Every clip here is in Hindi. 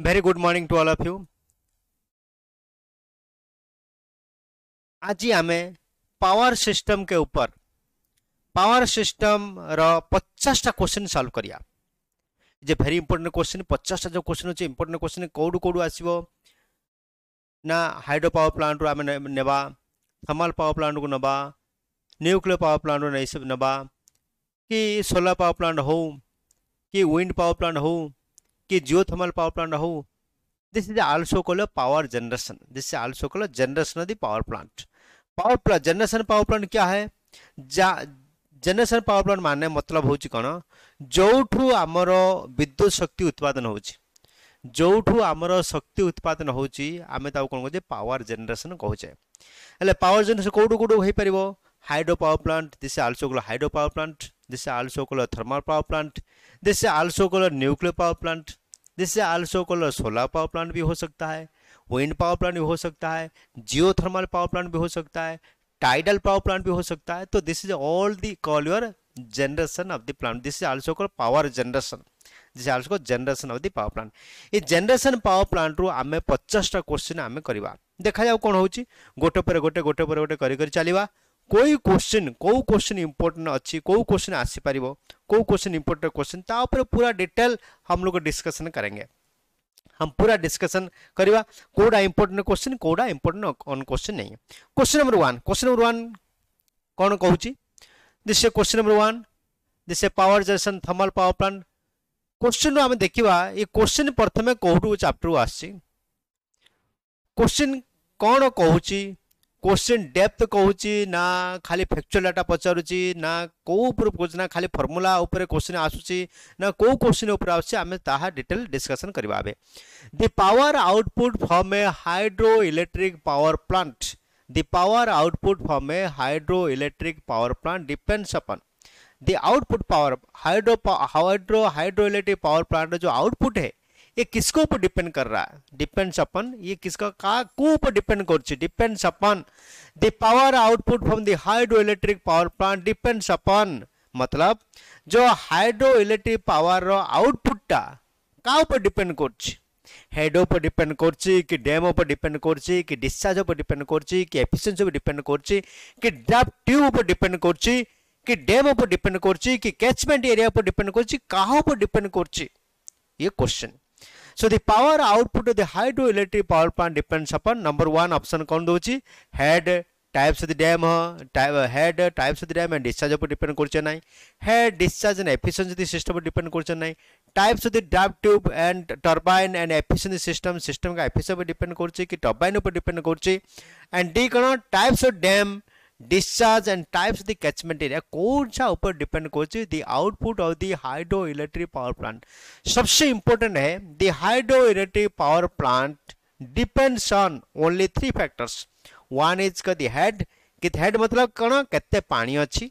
Very good morning to all of you. आज आमे पावर सिस्टम के ऊपर पावर सिस्टम रो 50 टा क्वेश्चन सॉल्व करिया। जे वेरी इंपोर्टेंट क्वेश्चन 50 टा जो क्वेश्चन अछि इंपोर्टेंट क्वेश्चन कोडू कोडू आसीबो ना हाइड्रो पावर प्लांट रो आमे नेबा, थर्मल पावर प्लांट को नबा, न्यूक्लियर पावर प्लांट रो नै सब नबा कि सोलर पावर प्लांट हो कि विंड पावर प्लांट हो कि जियोथर्मल पावर प्लांट हो। This is also called a power generation. This is also called a generation of the power plant. Generation power plant क्या है? जनरेशन पावर प्लांट माने मतलब होची कोन जोठू हमर विद्युत शक्ति उत्पादन होची, जोठू हमर शक्ति उत्पादन होची आमे ताऊ कोन कहजे पावर जनरेशन कहजे। हेले पावर जनरेशन कोडू कोडू होई परिबो? Hydro power plant, this is also called hydro power plant, this is also called thermal power plant, this is also called nuclear power plant, this is also called solar power plant भी हो सकता है, विंड पावर प्लांट भी हो सकता है, जियोथर्मल पावर प्लांट भी हो सकता है, टाइडल पावर प्लांट भी हो सकता है। तो this is all the call your generation of the plant. This is also called power generation, this is also called generation of the power plant. ये जनरेशन पावर प्लांट रो आमे 50 टा क्वेश्चन आमे करबा। देखा जाऊ कोन होची, गोटे पर गोटे करी करी चलीबा। कोई क्वेश्चन इंपोर्टेंट अच्छी, कोई क्वेश्चन आसी पारिबो, कोई क्वेश्चन इंपोर्टेंट क्वेश्चन ता ऊपर पूरा डिटेल हम लोग डिस्कशन करेंगे। हम पूरा डिस्कशन करिवा कोडा इंपोर्टेंट क्वेश्चन, कोडा इंपोर्टेंट ऑन क्वेश्चन नहीं। क्वेश्चन नंबर 1 कौन कहूची? This question number 1, this power generation thermal power plant. Question हम देखिबा ये क्वेश्चन प्रथमे कोडू चैप्टर आसी। क्वेश्चन कौन कहूची? क्वेश्चन डेप्थ कहूची ना खाली फैक्चुअल डाटा पचारुची ना को ऊपर पूछ ना खाली फार्मूला ऊपर क्वेश्चन आसुची ना को क्वेश्चन ऊपर आसुची आमे ताहा डिटेल डिस्कशन करबा। बे the power output from a hydro electric power plant, the power output from a hydro electric power plant depends upon the output power. Hydro electric power plant जो आउटपुट है ये किसको ऊपर डिपेंड कर रहा है? डिपेंड्स अपन ये किसका को ऊपर डिपेंड करछि? Depends upon the power output from the hydro electric power plant depends upon मतलब जो हाइड्रो इलेक्ट्रिक पावर रो आउटपुट टा का ऊपर डिपेंड करछि? हेड ऊपर डिपेंड करछि कि डैम ऊपर डिपेंड करछि कि डिस्चार्ज ऊपर डिपेंड करछि कि एफिशिएंसी ऊपर डिपेंड करछि कि ड्राफ्ट ट्यूब ऊपर डिपेंड करछि कि डैम ऊपर डिपेंड करछि कि कैचमेंट एरिया ऊपर डिपेंड करछि कहां ऊपर डिपेंड करछि? ये question. So the power output of the hydroelectric power plant depends upon number 1 option कौन दोची? head types of the dam, head types of the dam and discharge पर depend करछे नाही, head discharge and efficiency the system पर depend करछे नाही, types of the draft tube and turbine and efficiency system का efficiency पर depend करछे कि turbine पर depend करछे, and D कौन types of dam, discharge and types of the catchment area कौन सा ऊपर डिपेंड करछे? The output of the hydro electric power plant. सबसे इंपोर्टेंट है the hydro electric power plant depends on only 3 factors. One is का द हेड, कि हेड मतलब कौन कितने पानी अच्छी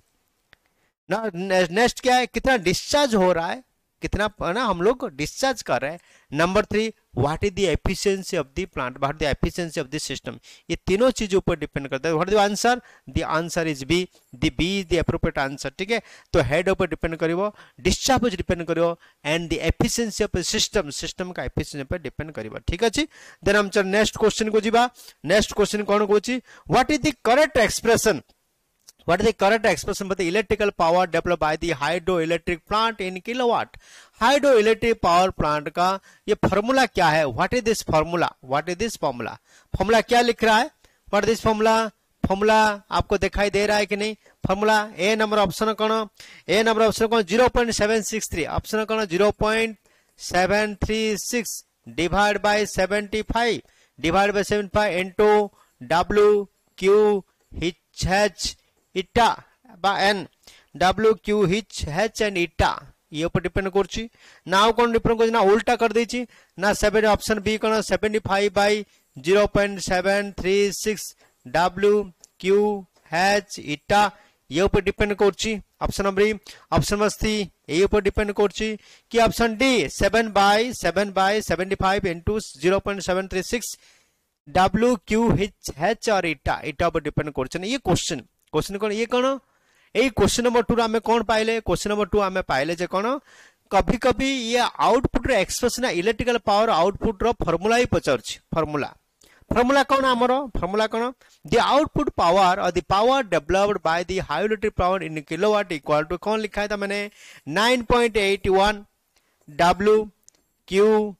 ना, नेक्स्ट क्या है कितना डिस्चार्ज हो रहा है, कितना ना हम लोग डिस्चार्ज कर रहे हैं। Number 3 what is the efficiency of the plant, what the efficiency of the system. ये तीनों चीजों ऊपर डिपेंड करता है। What is the answer? The answer is B, the B is the appropriate answer. ठीक है, तो हेड ऊपर डिपेंड करिवो, डिस्चार्ज पर डिपेंड करिवो and the efficiency of system, system का एफिशिएंसी पर डिपेंड करिवो। ठीक अछि, देन हम चल नेक्स्ट क्वेश्चन को जीवा। Next question cone Kochi? What is the correct expression, what is the correct expression for the electrical power developed by the hydroelectric plant in kilowatt? hydroelectric power plant का ये फॉर्मूला क्या है? what is this formula? what is this formula? Formula क्या लिख रहा है? what is this formula? Formula आपको दिखाई दे रहा है कि नहीं? फॉर्मूला ए नंबर ऑप्शन कौन? ए नंबर ऑप्शन कौन? 0.763 ऑप्शन कौन? 0.736 divide by 75 divide by 75 into W Q H eta बा एन, W Q H and eta ये ऊपर डिपेंड करछि ना। कौन डिपेंड करछि ना उल्टा कर देछि ना। 7 ऑप्शन बी कौन? 75 बाय 0.736 W Q H इटा ये ऊपर डिपेंड करछि। Option number B, option number C ये ऊपर डिपेंड करछि कि option D 7 by 75 into 0.736 W Q H और इटा ऊपर डिपेंड करछि। ये क्वेश्चन कौन? ये कौन? ए क्वेश्चन नंबर 2 आमे कौन पाइले? क्वेश्चन नंबर 2 आमे पाइले जे कौन कभी कभी ये आउटपुट रे एक्सप्रेशन इलेक्ट्रिकल पावर आउटपुट रो फार्मूला ही पचारछि फार्मूला कौन आमर फार्मूला कौन द आउटपुट पावर और the power developed by the hydraulic power in kilowatt equal to कौन लिखा है था मैंने 9.81 W Q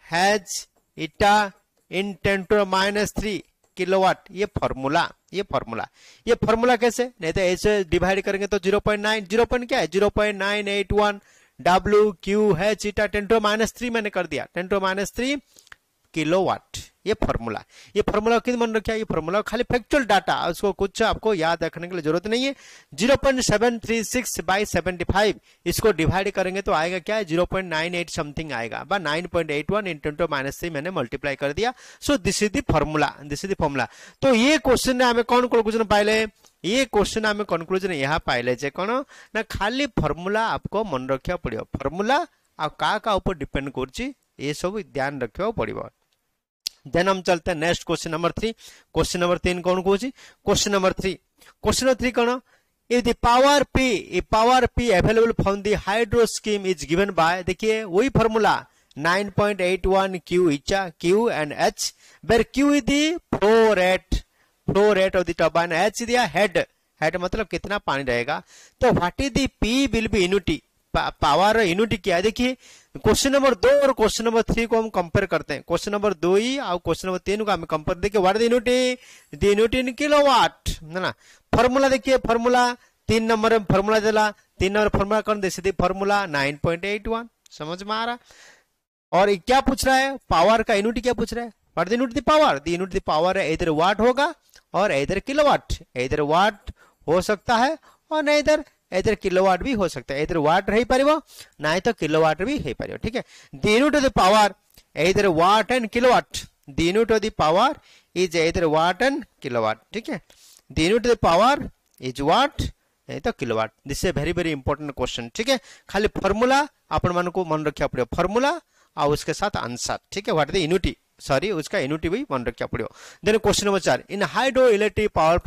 H इटा इन 10⁻³ किलोवाट। ये फार्मूला कैसे, नहीं तो ऐसे डिवाइड करेंगे तो 0.9 क्या है 0.981 W Q H इटा 10⁻³ मैंने कर दिया 10⁻³ किलोवाट। ये फार्मूला किन मन रखा, ये फार्मूला खाली फैक्चुअल डाटा, उसको कुछ आपको याद रखने के लिए जरूरत नहीं है। 0.736/75 इसको डिवाइड करेंगे तो आएगा क्या है 0.98 समथिंग आएगा, 9.81 इन 10⁻³ मैंने मल्टीप्लाई कर दिया। सो दिस इज द फार्मूला। तो ये क्वेश्चन ने हमें कौन कंक्लूजन पाइले, ये क्वेश्चन हमें कंक्लूजन यहाँ पाइले जे कौन ना खाली फार्मूला आपको मन रखा पड़ो, फार्मूला आ का ऊपर डिपेंड करछि ये सब ध्यान रखा पड़ो। देन हम चलते हैं next question number 3। Question number 3 कौन कहूँ, क्वेश्चन नंबर 3 कौन, if the power P available from the hydro scheme is given by, देखिए वही formula 9.81 Q and H, where Q is the flow rate of the turbine, H दिया हेड मतलब कितना पानी रहेगा। तो what is the P will be unity, power unity क्या है। देखिए क्वेश्चन नंबर 2 और क्वेश्चन नंबर 3 को हम कंपेयर करते हैं, क्वेश्चन नंबर 2 ही और क्वेश्चन नंबर 3 को हम कंपेयर, देखिए what is the unity in kilowatt है ना। फार्मूला देखिए, फार्मूला 3 नंबर में फार्मूला दिला, 3 नंबर फार्मूला कौन दे फार्मूला 9.81, समझ में आ रहा। और क्या पूछ रहा है, पावर का यूनिट क्या पूछ रहा है, what is unit the power, the unit the power है इधर वाट होगा और इधर किलोवाट, इधर वाट हो सकता है और नहीं इधर किलोवाट भी हो सकता है, इधर वाट रही परिवो ना तो किलोवाट भी है परिवो, ठीक है। The unit of the power either watt and kilowatt, the unit of the power is either watt and kilowatt, ठीक है। The unit of the power is watt नहीं तो kilowatt. This is very important question, ठीक है। खाली फार्मूला आपण मन को मन रखा पड़े, फार्मूला और उसके साथ आंसर, ठीक है। What is the unity, sorry उसका यूनिटी भी मन रखा पड़े। Then question number 4, in hydro electric power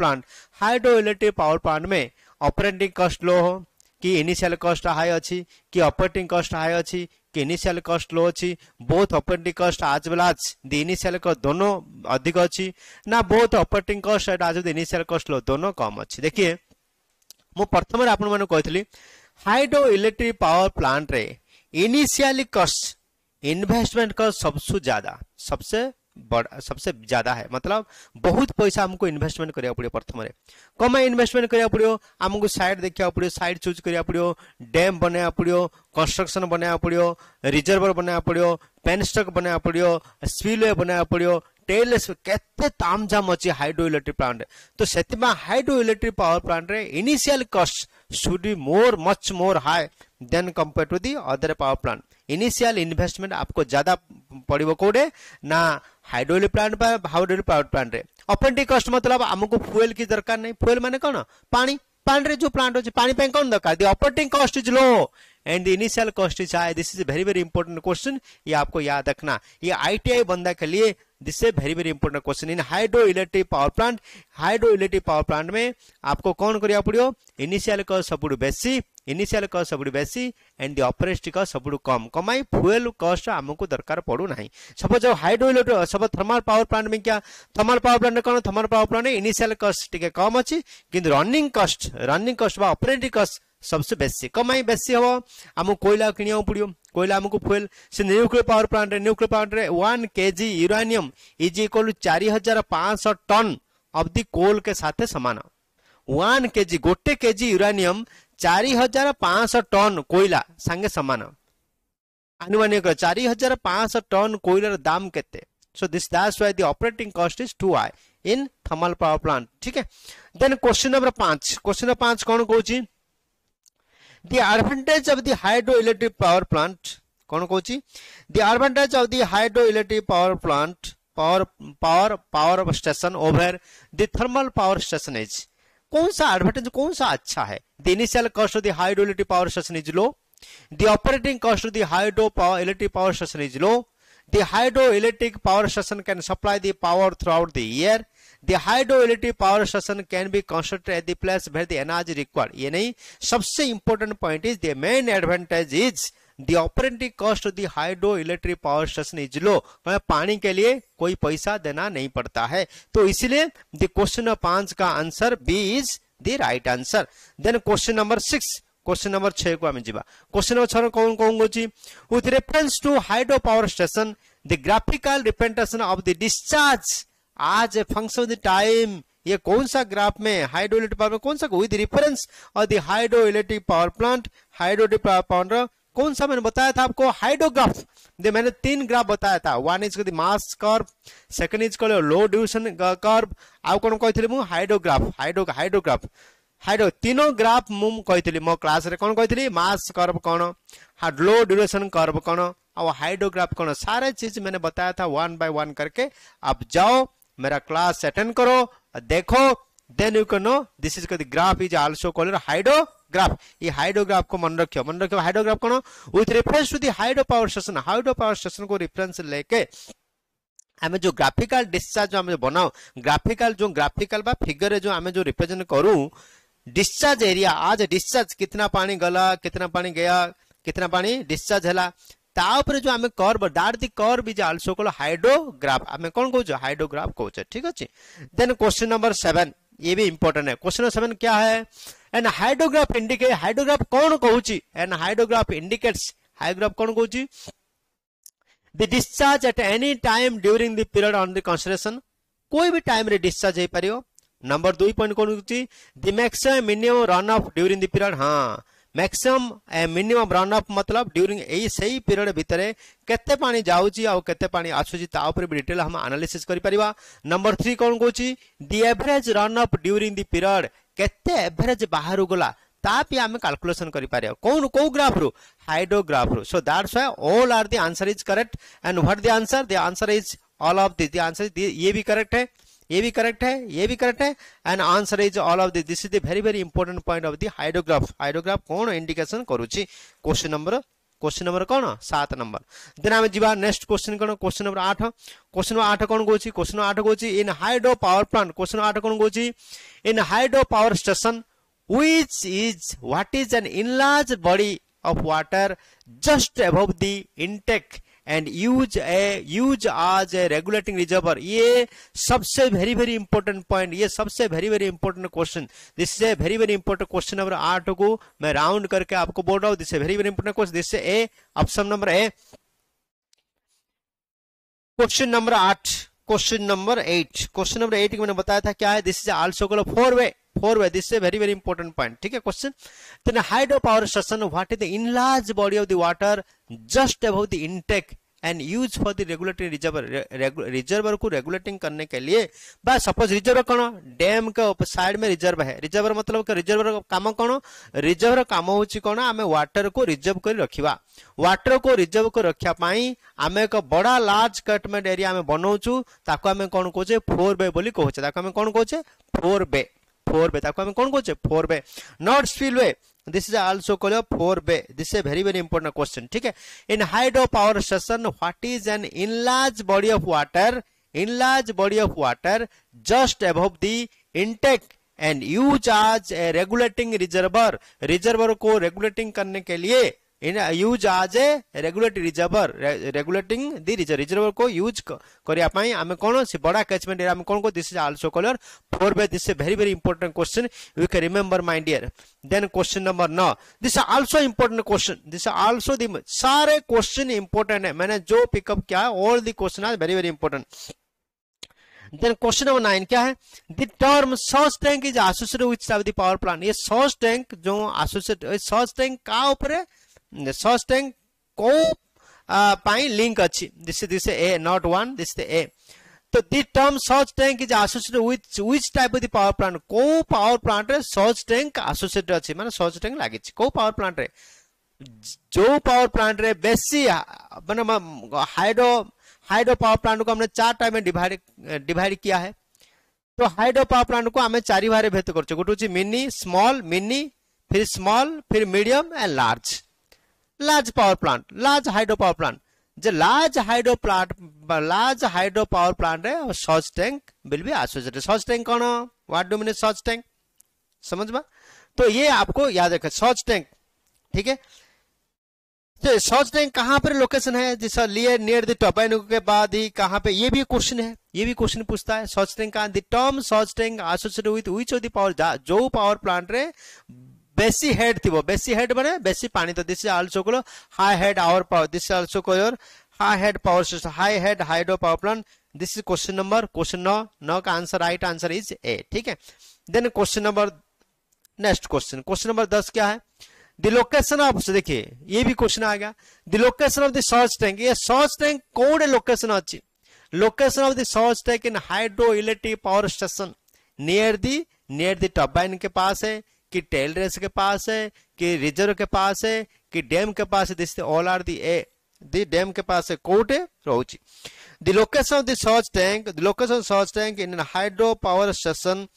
plant में ऑपरेटिंग कॉस्ट लो हो कि इनिशियल कॉस्ट हाई अच्छी कि ऑपरेटिंग कॉस्ट हाई अच्छी कि इनिशियल कॉस्ट लो अच्छी, बोथ ऑपरेटिंग कॉस्ट आज वेल आज द इनिशियल कॉस्ट दोनों अधिक अच्छी ना, बोथ ऑपरेटिंग कॉस्ट एंड आज द इनिशियल कॉस्ट लो दोनों कम अच्छी। देखिए मु प्रथम आपण माने कहथली हाइड्रो इलेक्ट्रिक पावर प्लांट रे इनिशियल कॉस्ट इन्वेस्टमेंट का सबसे ज्यादा है, मतलब बहुत पैसा हमको इन्वेस्टमेंट करिया पड़ियो। प्रथम रे कम इन्वेस्टमेंट करिया पड़ियो, हमको साइड देखिया पड़ियो, साइड चूज करिया पड़ियो, डैम बनाया पड़ियो, कंस्ट्रक्शन बनाया पड़ियो, रिजर्वर बनाया पड़ियो, पेन स्टॉक बनाया पड़ियो, स्पिलवे बनाया पड़ियो, टेललेस केते तामझाम अच्छी हाइड्रो इलेक्ट्रिक प्लांट। तो सेतिमा हाइड्रो इलेक्ट्रिक पावर प्लांट रे initial cost should be much more high than compare to the other power plant. Initial investment आपको ज्यादा पड़िबो कोडे ना हाइड्रोलिक प्लांट पावर प्लांट रे। ऑपरेटिंग कॉस्ट मतलब हमको फ्यूल की दरकार नहीं, फ्यूल माने कौन पानी रे जो प्लांट होचे पानी पे कौन दरकार, the operating cost is low and the initial cost is high. This is very important question, ये आपको याद रखना, ये आईटीआई बंदा के लिए this is very important question. In hydro electric power plant में आपको कौन करिया पड़ियो, इनिशियल कॉस्ट सबुडु बेसी एंड द ऑपरेटिंग कॉस्ट सबुडु कम कमाई, फ्यूल कॉस्ट हमको दरकार पड़ू नहीं। सपोज हाइड्रो इलेक्ट्रिक सब थर्मल पावर प्लांट में क्या, थर्मल पावर प्लांट कौन, thermal power plant initial cost टिके कम अच्छी किंतु रनिंग कॉस्ट बा ऑपरेटिंग कॉस्ट सबसे बेसी कमाई बेसी हम हमको कोयला किनिया पड़ियो, कोयला हमको फ्यूल से न्यूक्लियर पावर प्लांट रे 1 kg uranium is equal 4500 ton of the coal के साथ समान। 1 kg गोटे केजी यूरेनियम 4500 टन कोयला संगे समान। अनुमानिक 4500 टन कोयलार दाम केते, so that's why the operating cost is too high in thermal power plant, ठीक है। देन क्वेश्चन नंबर 5 कौन कहूची, the advantage of the hydroelectric power plant कौन कहूची, the advantage of the hydroelectric power plant power station over the thermal power station is, कौन सा एडवांटेज कौन सा अच्छा है। the initial cost of the hydroelectric power station is low, the operating cost of the hydroelectric power station is low, the hydroelectric power station can supply the power throughout the year, the hydroelectric power station can be constructed at the place where the energy required। ये नहीं, सबसे important point is the main advantage is the operating cost of the hydro electric power station is low, पानी के लिए कोई पैसा देना नहीं पड़ता है। तो इसलिए द क्वेश्चन नंबर 5 का answer B is the right answer. Then question number 6, question number 6 को आम जा। क्वेश्चन नंबर 6 कौन कौन होची, with reference to hydro power station the graphical representation of the discharge as a function of the time, ये कौन सा ग्राफ में हाइड्रो इलेक्ट्रिक पावर में कौन सा, विद रेफरेंस और the hydro electric power plant, hydro power plant कौन सा मैंने बताया था आपको, हाइड्रोग्राफ। मैंने 3 ग्राफ बताया था, one is mass curve, second is low duration curve, आउ कौन कहते मु हाइड्रोग्राफ, हाइड्रोग्राफ हाइड्रो तीनों ग्राफ मु कहती मो क्लास रे, कौन कहती मास कर्व कौन, लो ड्यूरेशन कर्व कौन और हाइड्रोग्राफ कौन, सारे चीज मैंने बताया था 1 बाय 1 करके। आप जाओ मेरा क्लास अटेंड करो, देखो, then you can know this is the graph is also called hydrograph. ये हाइड्रोग्राफ को मन रखियो, हाइड्रोग्राफ कौन, with reference to the hydro power station, hydro power station को रेफरेंस लेके हमें जो ग्राफिकल डिस्चार्ज जो हमें बनाओ, ग्राफिकल बा फिगर जो हमें जो रिप्रेजेंट करूं डिस्चार्ज एरिया, आज डिस्चार्ज कितना पानी गला, कितना पानी गया, कितना पानी डिस्चार्ज है, तापर जो आमे curve that the curve is also called hydrograph, आमे कोन कहू हाइड्रोग्राफ कहू, ठीक अछि। देन क्वेश्चन नंबर 7, ये भी इंपोर्टेंट है। क्वेश्चन नंबर 7 क्या है, एन हाइड्रोग्राफ इंडिकेट, हाइड्रोग्राफ कौन कहूची, एन हाइड्रोग्राफ इंडिकेट्स, हाइड्रोग्राफ कौन कहूची, the discharge at any time during the period on the consideration, कोई भी टाइम रे डिस्चार्ज हे परियो। नंबर 2 पॉइंट कौन कहूची, the maximum minimum run off during the period, हां मैक्सिमम मिनिमम रन ऑफ मतलब ड्यूरिंग एई सही पीरियड भितरे केते पानी जाउची आ केते पानी आछुची ता ऊपर भी डिटेल हम एनालिसिस करि परिबा। नंबर 3 कौन कहूची, the average run off during the period, केते एवरेज बाहर गला ता भी हमें कैलकुलेशन करि पारिया, कौन को ग्राफ रो, हाइड्रोग्राफ रो। So that's why all are the answer is correct and what the answer, the answer is all of the answer, ये भी करेक्ट है, ये भी करेक्ट है, ये भी करेक्ट है and answer is all of this is the very very important point of the hydrograph. Hydrograph कौन इंडिकेशन करूची, क्वेश्चन नंबर कौन 7 नंबर। देन हम जीवा नेक्स्ट क्वेश्चन कौन, क्वेश्चन नंबर 8, क्वेश्चन नंबर 8 कौन कहूची, क्वेश्चन नंबर 8 कहूची in hydro power plant, question number 8 कौन कहूची, in hydro power station which is what is an enlarge body of water just above the intake and use आज ए रेगुलेटिंग रिजर्वर, ये सबसे वेरी वेरी इंपॉर्टेंट पॉइंट, ये सबसे very very important question, this is a very very important question number 8 को मैं राउंड करके आपको बोल रहा हूं, this is very very important question, this is a option number A. Question number 8, question number 8, question number 8 मैंने बताया था क्या है, this is also called forebay, this is very very important point, ठीक है। Question, then hydro power station what is the enlarge body of the water just above the intake and use for the regulatory reservoir को रेगुलेटिंग करने के लिए, बा सपोज रिजर्वर कौन डैम के साइड में रिजर्व है, रिजर्वर मतलब रिजर्वर काम कौन, रिजर्वर काम होची कौन, आमे वाटर को रिजर्व कर रखिबा, वाटर को रिजर्व कर रखिया पाई आमे एक बड़ा लार्ज कैटमेंट एरिया आमे बनाउछु, ताको आमे कोन कहूचे 4 बे बोली कहूचे, ताको आमे कोन कहूचे 4 बे, ताको आमे कोन कहूचे 4 bay, not spillway, this is also called 4 bay, this is a very very important question, ठीक है। in hydro power station what is an enlarged body of water just above the intake and used as a regulating reservoir को regulating करने के लिए इन यूज आज ए regulatory reservoir, regulating the reservoir को यूज करिया पाई आमे कोन से बड़ा कैचमेंट एरिया में कोन को, this is also called 4 bay, this is very very important question, you can remember my dear. Then question number 9, this is also important question, this is also the सारे क्वेश्चन इंपोर्टेंट है, मैंने जो पिकअप किया all the question are very very important. Then question number 9 क्या है, द टर्म सॉस tank is associated with the power plant, ये सॉस टैंक जो एसोसिएटेड सॉस टैंक का ऊपर सॉस टैंक को पाई लिंक अच्छी, दिस ए नॉट 1, दिस ए। तो द टर्म सॉस tank is associated with which type of the power plant, को पावर प्लांट रे सॉस टैंक एसोसिएटेड अच्छी, माने सॉस टैंक लागि को पावर प्लांट रे, जो पावर प्लांट रे बेसी माने हाइड्रो पावर प्लांट को हमने 4 टाइप में डिवाइड किया है। तो हाइड्रो पावर प्लांट को हमें 4 भाग भेद करछो, गोटे होची मिनी, फिर स्मॉल, फिर medium and large power plant, large hydro power plant, जो लार्ज हाइड्रो पावर प्लांट है सॉस टैंक विल बी एसोसिएटेड। सॉस टैंक कौन, व्हाट डू मीन सॉस टैंक, समझ में, तो ये आपको याद रखें सॉस टैंक, ठीक है। तो सॉर्च टैंक कहाँ पर लोकेशन है, जैसा नियर द टर्बाइन के बाद ही कहाँ पे, ये भी क्वेश्चन है, ये भी क्वेश्चन पूछता है। सॉर्च टैंक का the term surge tank associated with which of the power, जो पावर प्लांट रे बेसी हेड थी, बेसी हेड माने बेसी पानी, तो this is also called high head our power, this is also called high head power system, high head hydro power plant. This is question number, question 9 का answer, right answer is A, ठीक है। Then question number, next question, question number 10 क्या है, द लोकेशन ऑफ, देखिए ये भी क्वेश्चन आ गया, the location of the surge tank, ये सॉर्च टैंक कोड लोकेशन अच्छी, location of the surge tank in hydro electric power station, near the turbine के पास है, कि टेल रेस के पास है, कि रिजर्व के पास है, कि डैम के पास है, this all are the dam के पास है, कोड है रोची। The location of the surge tank, the location of surge tank in hydro power station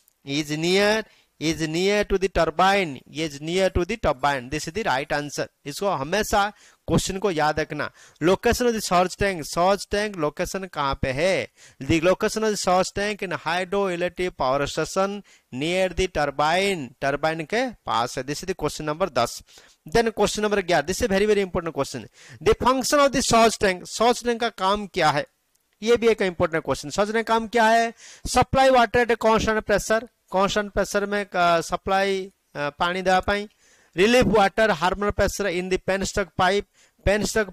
is near to the turbine, is near to the turbine, this is the right answer। इसको हमेशा क्वेश्चन को याद रखना, location of the surge tank location कहाँ पे है, the location of the surge tank in hydro electric power station near the turbine के पास है, this is the question number 10। Then question number 11, this is very very important question, the function of the surge tank का काम क्या है, ये भी एक इंपॉर्टेंट क्वेश्चन। सॉर्च टैंक काम क्या है, supply water at constant pressure में सप्लाई पानी देवा पाई, relief water hammer pressure in the penstock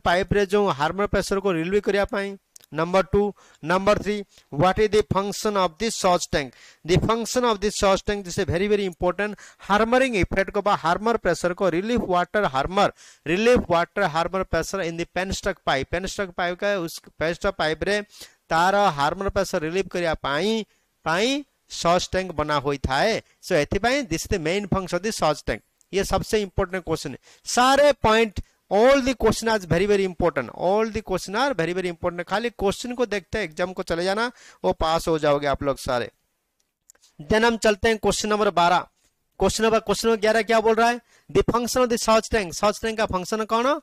pipe रे जो हार्मर प्रेशर को रिलीव करिया पाई। Number 2, number 3, what is the function of this surge tank, the function of this surge tank, this is very very important, hammering effect को बा हार्मर प्रेशर को relief water hammer pressure in the penstock pipe का उस पेनस्टॉक पाइप रे तार हार्मर प्रेशर रिलीव करिया पाई सॉर्च टैंक बना होई थाए। सो एथिपाई this the main function of the surge tank, ये सबसे इंपॉर्टेंट क्वेश्चन है। सारे point, all the question are very very important, all the question are very very important, खाली क्वेश्चन को देखते हैं एग्जाम को चले जाना, वो पास हो जाओगे आप लोग सारे। देन हम चलते हैं क्वेश्चन नंबर 12, क्वेश्चन नंबर 11 क्या बोल रहा है, the function of the surge tank का फंक्शन कौन,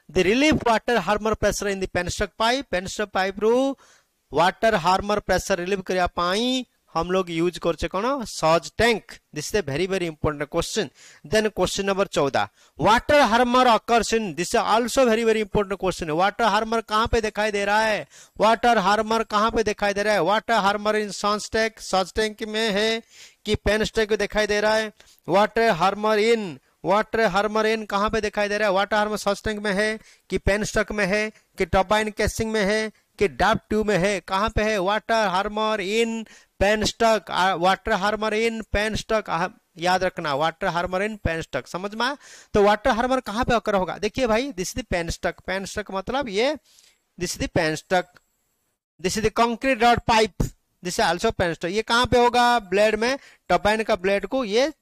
the relief water hammer pressure in the penstock pipe रू वाटर हार्मर प्रेशर रिलीव करिया पाई हम लोग यूज करछे कौन, surge tank, this is very very important question. Then question number 14, water hammer occurs in, this is also very very important question है, वाटर हार्मर कहां पे दिखाई दे रहा है, वाटर हार्मर इन सॉर्च टैंक में है कि पेनस्टॉक में दिखाई दे रहा है, वाटर हार्मर इन कहां पे दिखाई दे रहा है, वाटर हार्मर सॉर्च टैंक में है कि पेनस्टॉक में है कि टर्बाइन केसिंग में है कि डार्क ट्यूब में है, कहां पे है, वाटर हार्मर इन पेनस्टॉक, याद रखना, वाटर हार्मर इन पेनस्टॉक, समझ में। तो वाटर हार्मर कहां पे अकर होगा, देखिए भाई, दिस इज पेनस्टॉक मतलब ये, this is penstock, this is concrete rod pipe, this is also penstock, ये कहां पे होगा, ब्लेड में, टर्बाइन का ब्लेड को ये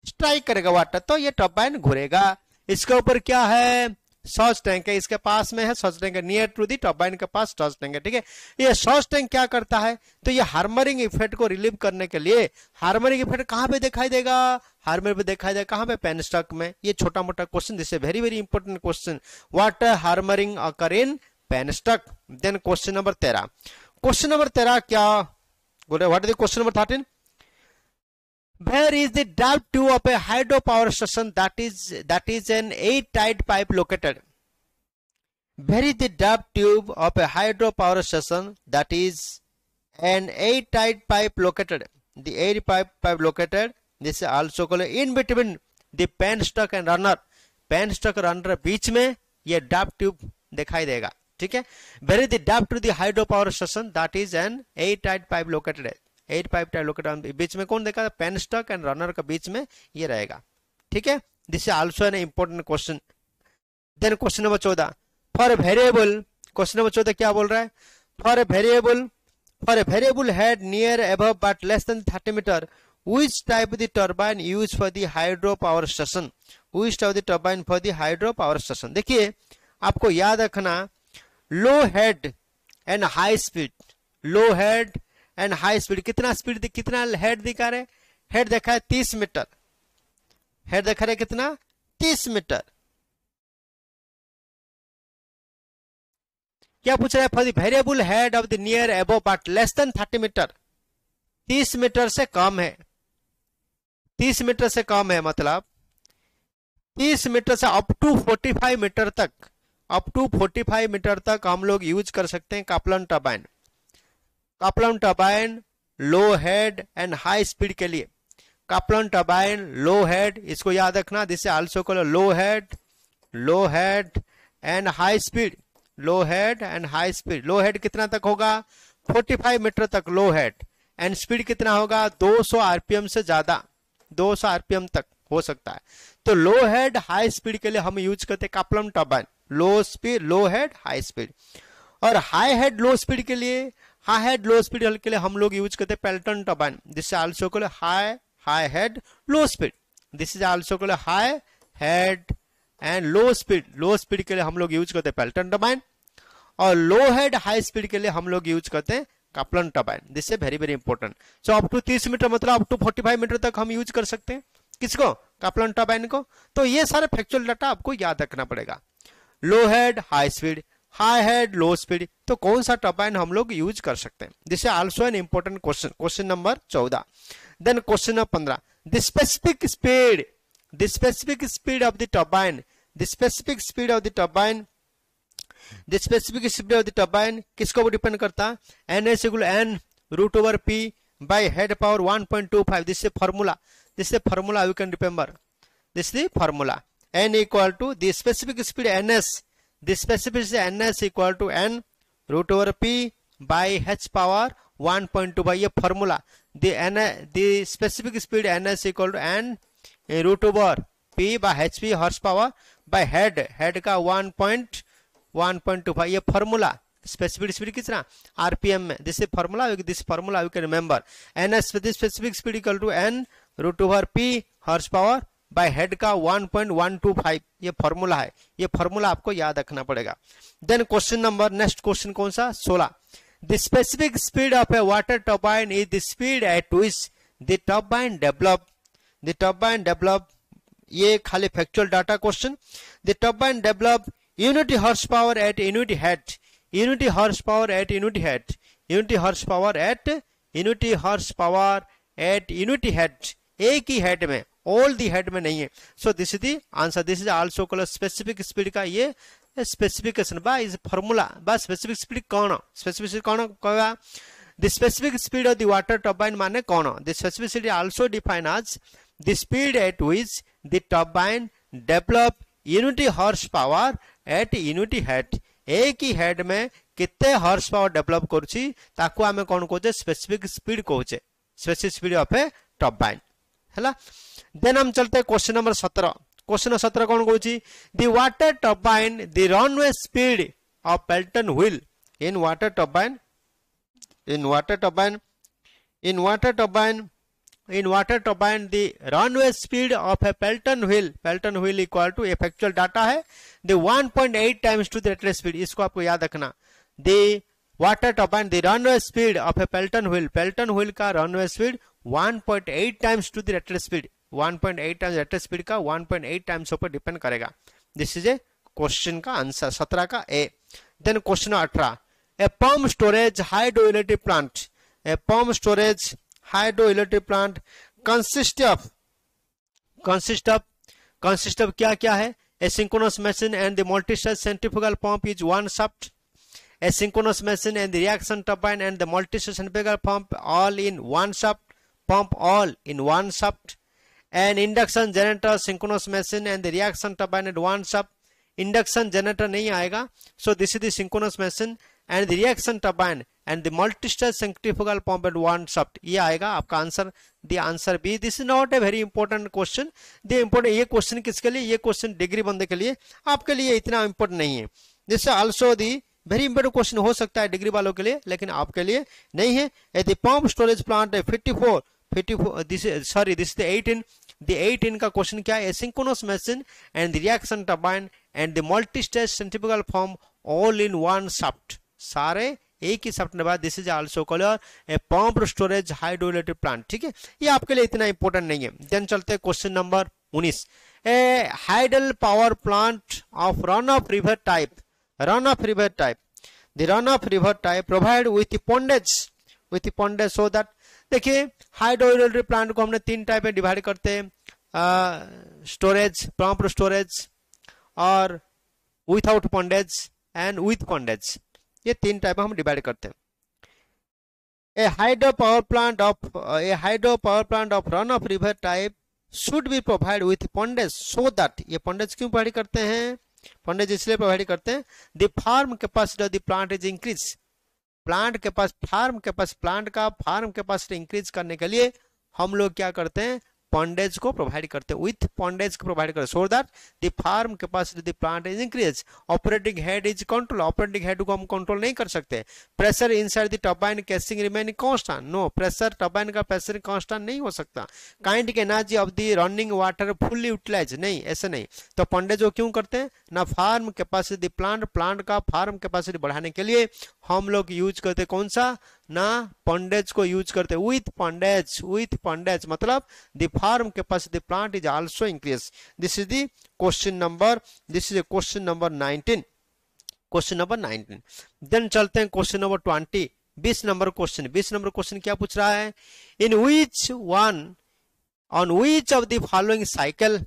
स्ट्राइक करेगा वाटर, तो ये टर्बाइन घूरेगा, इसके ऊपर क्या है, सॉर्च टैंक है, इसके पास में है surge tank, near to the turbine के पास सॉर्च टैंक है, ठीक है। ये सॉर्च टैंक क्या करता है, तो ये हार्मरिंग इफेक्ट को रिलीव करने के लिए, हार्मरिंग इफेक्ट कहां पे दिखाई देगा, हार्मर पे दिखाई देगा कहां पे, पेनस्टॉक में। ये छोटा मोटा question, this is very very important question, water hammering occur in penstock. Then question number 13 क्या बोले, what is question number 13, where is the depth tube of a hydropower station that is an airtight pipe located, where is the depth tube of a hydropower station that is an airtight pipe located, the air pipe located, this is also called in between the penstock and runner बीच में ये depth tube दिखाई देगा, ठीक है। where is the depth to the hydropower station that is an airtight pipe located, 8 pipe type located, बीच में कौन देखा, पेनस्टॉक एंड रनर का बीच में ये रहेगा, ठीक है। This is also an important question. Then question number 14, for variable, question number 14 क्या बोल रहा है, for a variable head near above but less than 30 metre, which type the turbine use for the hydro power station, which type the turbine for the hydro power station. देखिए आपको याद रखना, low head and high speed, low head and high speed, कितना स्पीड, कितना हेड दिखा रहे, हेड देखा है 30 मीटर, हेड देखा रहे कितना, 30 मीटर। क्या पूछ रहा है, for the variable head of the near above but less than 30 meter, 30 metre से कम है, 30 मीटर से कम है, मतलब 30 मीटर से अप टू 45 मीटर तक, अप टू 45 मीटर तक हम लोग यूज कर सकते हैं Kaplan turbine. Kaplan turbine low head and high speed के लिए, काप्लन टर्बाइन लो हेड, इसको याद रखना, this is also called low head and high speed, low head and high speed. Low head कितना तक होगा? 45 मीटर तक लो हेड, एंड स्पीड कितना होगा? 200 आरपीएम से ज्यादा, 200 आरपीएम तक हो सकता है। तो लो हेड हाई स्पीड के लिए हम यूज करते हैं काप्लन टर्बाइन, लो speed, low head high speed. और हाई हेड लो स्पीड के लिए, हाई हेड लो स्पीड के लिए हम लोग यूज करते हैं Pelton turbine, this is also called high head low speed, this is also called high head and low speed के लिए हम लोग यूज करते हैं पेल्टन टर्बाइन, और लो हेड हाई स्पीड के लिए हम लोग यूज करते हैं Kaplan turbine. This is very very important. So up to 30 metre मतलब अप टू 45 मीटर तक हम यूज कर सकते हैं किसको? काप्लन टर्बाइन को। तो ये सारे फैक्चुअल डाटा आपको याद रखना पड़ेगा। Low head high speed, high head low speed, तो कौन सा टर्बाइन हम लोग यूज कर सकते हैं? This is also an important question, question number 14। Then question number 15, the specific speed of the turbine, the specific speed of the turbine, the specific speed of the turbine किसको डिपेंड करता है? NS equal N root over P by head power 1.25, this is formula, this is the formula you can remember, this is the formula, N equal to the specific speed NS, the specific speed NS equal to N root over P by H power 1.25, ये formula, the specific speed NS equal to N root over P by HP horse power by head का 1.25, ये formula, स्पेसिफिक स्पीड कितना? आरपीएम में, this formula you can remember, NS specific speed equal to N root over P horse power by head का 1.125, ये फार्मूला है, ये फार्मूला आपको याद रखना पड़ेगा। Then question number, next question कौन सा? 16, the specific speed of a water turbine is the speed at which the turbine develop, ये खाली factual data question. The turbine develop unity horse power at unity head, unity horse power at unity head, unity horse power at unity head, एक ही हेड में, ऑल दी हेड में नहीं है। So this is the answer, this is also called specific speed का ये स्पेसिफिकेशन बा इज फॉर्मूला बा स्पेसिफिक स्पीड कौन? स्पेसिफिक स्पीड कौन कहवा? The specific speed of the water turbine माने कौन? The specific speed also define as the speed at which the turbine develop unity horse power at unity head, एक ही हेड में कितने हॉर्स पावर डेवलप करुछि ताको आमे कोन कहूचे? स्पेसिफिक स्पीड कहूचे, specific speed of a turbine हैला। देन हम चलते हैं क्वेश्चन नंबर 17। क्वेश्चन 17 कौन कहूछि? The water turbine the runway speed of Pelton wheel in water turbine the runway speed of a Pelton wheel equal to a factual data है the 1.8 times to the rated speed, इसको आपको याद रखना। the water turbine the runway speed of a Pelton wheel का runway speed 1.8 times to the rated speed, 1.8 times rated speed का 1.8 times ऊपर डिपेंड करेगा। दिस इज ए क्वेश्चन का आंसर 17 का ए। Then question 18, a pump storage hydroelectric plant consist of क्या है? A synchronous machine and the multi-stage centrifugal pump is one shaft. A synchronous machine and the reaction turbine and the multi-stage centrifugal pump all in one shaft. An induction generator, synchronous machine and the reaction turbine at one shaft. Induction generator नहीं आएगा. So this is the synchronous machine and the reaction turbine and the multi-stage centrifugal pump at one shaft. ये आएगा आपका answer, the answer B. This is not a very important question. ये क्वेश्चन किसके लिए? ये क्वेश्चन डिग्री बंदे के लिए, आपके लिए इतना इंपॉर्टेंट नहीं है। This is also the very important question हो सकता है डिग्री वालों के लिए, लेकिन आपके लिए नहीं है। The pump storage plant 54 this is the 18. The 18 का क्वेश्चन क्या है? Synchronous machine and the reaction turbine and the multi-stage centrifugal pump all in one shaft. सारे एक ही शाफ्ट में बाद। This is also called a pump storage hydroelectric plant. ठीक है, ये आपके लिए इतना इंपॉर्टेंट नहीं है। देन चलते हैं question number 19। A hydel power plant of run off river type the run off river type provide with pondage so that, देखिए हाइड्रोइलेक्ट्रिक प्लांट को हमने तीन टाइप में डिवाइड करते हैं। स्टोरेज, प्रॉम्प्ट स्टोरेज, और without pondage and with pondage. ये 3 टाइप में हम डिवाइड करते हैं। A hydropower plant of run of river type should be provided with pondage so that, ये pondage क्यों प्रोवाइड करते हैं? pondage इसलिए प्रोवाइड करते हैं, the farm capacity of the plant is increase, plant के पास फार्म कैपेसिटी इंक्रीज करने के लिए हम लोग क्या करते हैं? पॉन्डेज को प्रोवाइड करते हैं, विथ पॉन्डेज को प्रोवाइड करते हैं, so that the firm capacity the plant is increase. Operating head is control, operating head को हम कंट्रोल नहीं कर सकते। Pressure inside the turbine casing remain constant, no, pressure turbine का प्रेशर कांस्टेंट नहीं हो सकता। Kind energy of the running water fully utilize, नहीं, ऐसे नहीं। तो पॉन्डेज को क्यों करते हैं? ना फार्म कैपेसिटी द प्लांट का फार्म कैपेसिटी बढ़ाने के लिए हम लोग यूज करते कौन सा? ना पॉन्डेज को यूज करते विथ पॉन्डेज, मतलब the firm capacity plant is also increase. This is the question number 19। Question number 19। देन चलते हैं question number 20, 20 number question. 20 number question क्या पूछ रहा है? In which one on which of the following cycle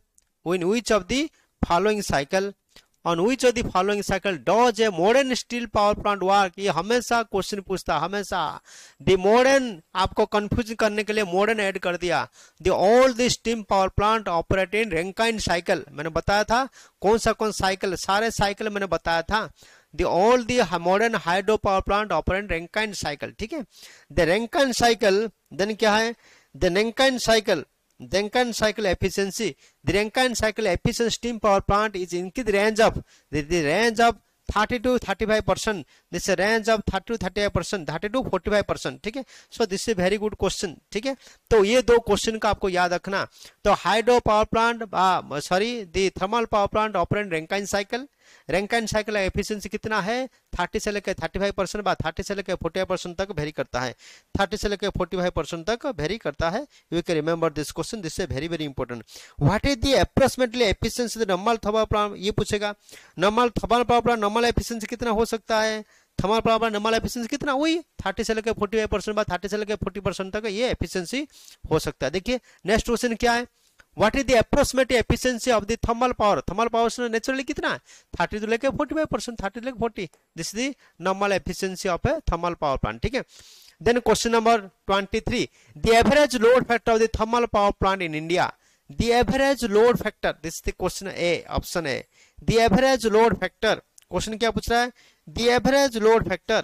on which of the following cycle does a modern steel power plant work? ये हमेशा क्वेश्चन पूछता, हमेशा। the modern, आपको कंफ्यूज करने के लिए मॉडर्न ऐड कर दिया। the all the steam power plant operate in Rankine cycle, मैंने बताया था कौन साइकिल, सारे साइकिल मैंने बताया था। the all the modern hydro power plant operate in Rankine cycle, ठीक है। the Rankine cycle, then क्या है? the Rankine cycle efficiency, the Rankine cycle efficient steam power plant is in the range of 30 to 35%, this is range of 30 to 35%, 30 to 45%, ठीक है। So this is very good question, ठीक है। तो ये 2 क्वेश्चन का आपको याद रखना। तो hydro power plant the thermal power plant operate Rankine cycle का एफिशिएंसी कितना है? 30 से लेकर 35%, 30 से लेकर 45% तक वेरी करता है, 30 से लेकर 45% तक वेरी करता है। You can remember this question, this is very important. What is the approximately efficiency the normal thermal plant, ये पूछेगा। Normal thermal power plant normal efficiency कितना हो सकता है? Thermal power plant normal efficiency कितना? वही 30 से लेकर 45%, 30 से लेकर 40% तक ये एफिशिएंसी हो सकता है। देखिए नेक्स्ट क्वेश्चन क्या है? What is the approximate efficiency of the thermal power? Thermal power naturally कितना है? 30 to लेके 45%, 30 to लेके 40. This is the normal efficiency of a thermal power plant. ठीक है? Then question number 23. The average load factor of the thermal power plant in India. The average load factor. This is the question A. Option A. The average load factor. Question क्या पूछ रहा है? The average load factor.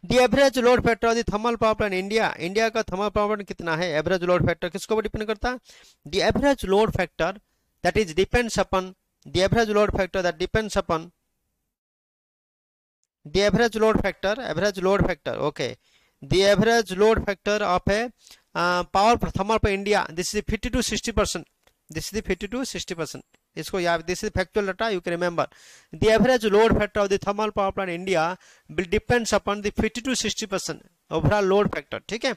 The average load factor of the thermal power plant India. India का थर्मल पावर प्लांट कितना है? एवरेज लोड फैक्टर किसके ऊपर डिपेंड करता है? The average load factor that is depends upon the average load factor that depends upon the average load factor. Okay, the average load factor of a power thermal for India. This is 50 to 60%. This is the 50 to 60%. इसको याद, this is factual data, you can remember. The average load factor of the thermal power plant India will depends upon the 50 to 60% overall load factor, ठीक है।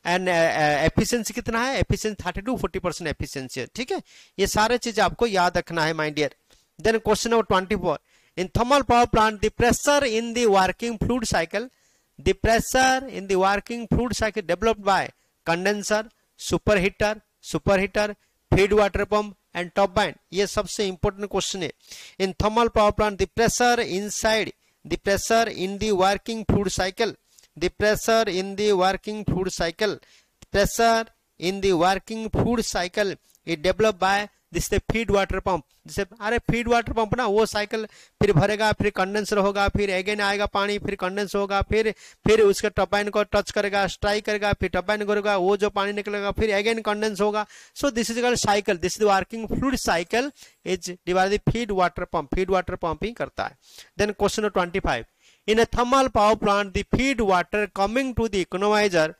एंड एफिशिएंसी कितना है? एफिशिएंसी 30 to 40% एफिशिएंसी है, ठीक है। ये सारे चीज आपको याद रखना है my dear. Then question number 24। In thermal power plant the pressure in the working fluid cycle, the pressure in the working fluid cycle developed by condenser, superheater, feed water pump and turbine. ये सबसे इंपॉर्टेंट क्वेश्चन है। In thermal power plant the pressure in the working fluid cycle, is develop by this feed water pump. जैसे अरे फीड वाटर पंप ना, वो साइकिल फिर भरेगा, फिर कंडेंसर होगा, फिर अगेन आएगा पानी, फिर कंडेंस होगा, फिर उसके टर्बाइन को टच करेगा, स्ट्राइक करेगा, फिर टर्बाइन करेगा, वो जो पानी निकलेगा फिर अगेन कंडेंस होगा। So this is called cycle, this is working fluid cycle is divided feed water pump ही करता है। Then question 25। In a thermal power plant the feed water coming to the economiser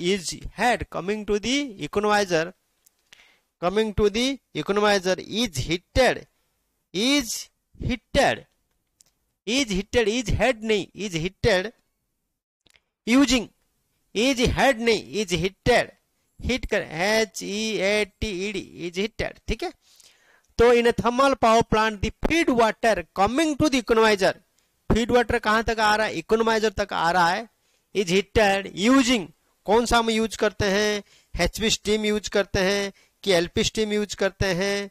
is head coming to the economizer is heated using is head नहीं is heated हिट कर HEATED is heated, ठीक है। तो in thermal power plant the feed water coming to the economiser, feed water कहां तक आ रहा है? इकोनोमाइजर तक आ रहा है। इज हीटेड यूजिंग, कौन सा हम यूज करते हैं? एचपी स्टीम यूज करते हैं कि एलपी स्टीम यूज करते हैं,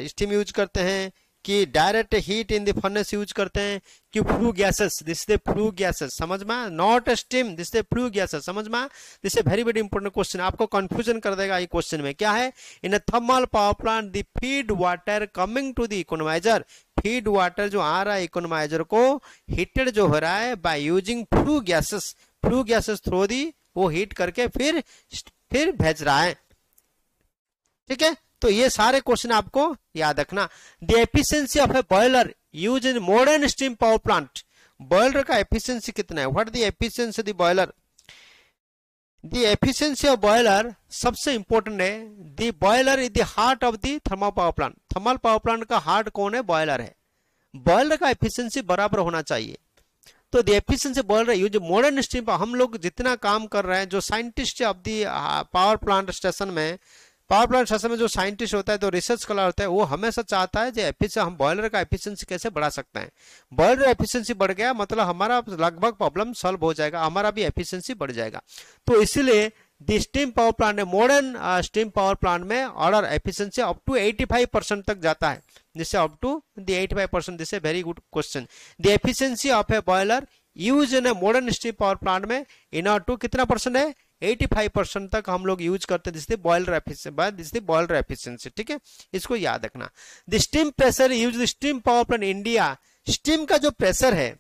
स्टीम यूज करते हैं कि direct heat in the furnace use करते हैं कि flue gases, this is flue gases, समझ में, not steam, this is flue gases, समझ में। This is very very important question, आपको कंफ्यूजन कर देगा ये क्वेश्चन में। क्या है, in a thermal power plant the feed water coming to the economiser, feed water जो आ रहा है इकोनोमाइजर को हीटेड जो हो रहा है by using flue gases, flue gases through the, वो हीट करके फिर भेज रहा है, ठीक है। तो ये सारे क्वेश्चन आपको याद रखना। The efficiency of a boiler use in modern steam power plant, boiler का एफिशिएंसी कितना है, what the efficiency of the boiler, the efficiency of boiler सबसे इंपॉर्टेंट है। The boiler is the heart of the thermal power plant, thermal power plant का हार्ट कौन है, बॉयलर है। बॉयलर का एफिशिएंसी बराबर होना चाहिए। तो the efficiency boiler use modern steam, हम लोग जितना काम कर रहे हैं, जो scientist of the power plant station में, पावर प्लांट स्टेशन में जो साइंटिस्ट होता है, तो रिसर्च स्कॉलर होता है, वो हमेशा चाहता है जो हम बॉयलर का एफिशिएंसी कैसे बढ़ा सकते हैं। बॉयलर एफिशिएंसी बढ़ गया मतलब हमारा लगभग प्रॉब्लम सॉल्व हो जाएगा, हमारा भी एफिशिएंसी बढ़ जाएगा। तो इसीलिए the steam power plant, modern steam power plant में ऑर्डर एफिशिएंसी अप टू 85% तक जाता है, जिससे up to the 85%, this a very good question. The efficiency of a boiler use in a modern steam power plant में इन ऑर टू कितना परसेंट है, 85% तक हम लोग यूज करते हैं, जिससे बॉयलर एफिशिएंसी, ठीक है, इसको याद रखना। The steam pressure use the steam power plant India, steam का जो प्रेशर है,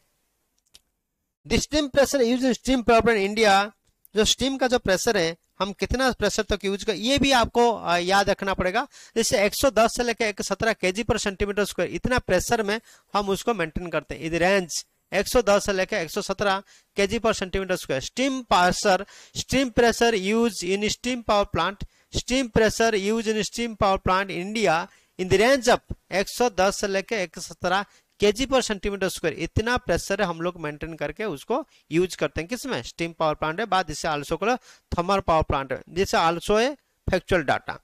the steam pressure use steam power plant India, जो स्टीम का जो प्रेशर है हम कितना प्रेशर तक यूज कर, ये भी आपको याद रखना पड़ेगा। जैसे 110 से लेकर 117 kg पर सेंटीमीटर स्क्वायर, इतना प्रेशर में हम उसको मेंटेन करते हैं। इधर रेंज 110 से लेकर 117 kg पर centimetre square. Steam pressure use in steam power plant, steam pressure use in steam power plant India in the range of 110 से लेकर 117 kg पर सेंटीमीटर स्क्वायर, इतना प्रेशर हम लोग मेंटेन करके उसको यूज करते हैं, किसमें, स्टीम पावर प्लांट है। बाद इससे आल्सो को थर्मल पावर प्लांट है, this also a factual data.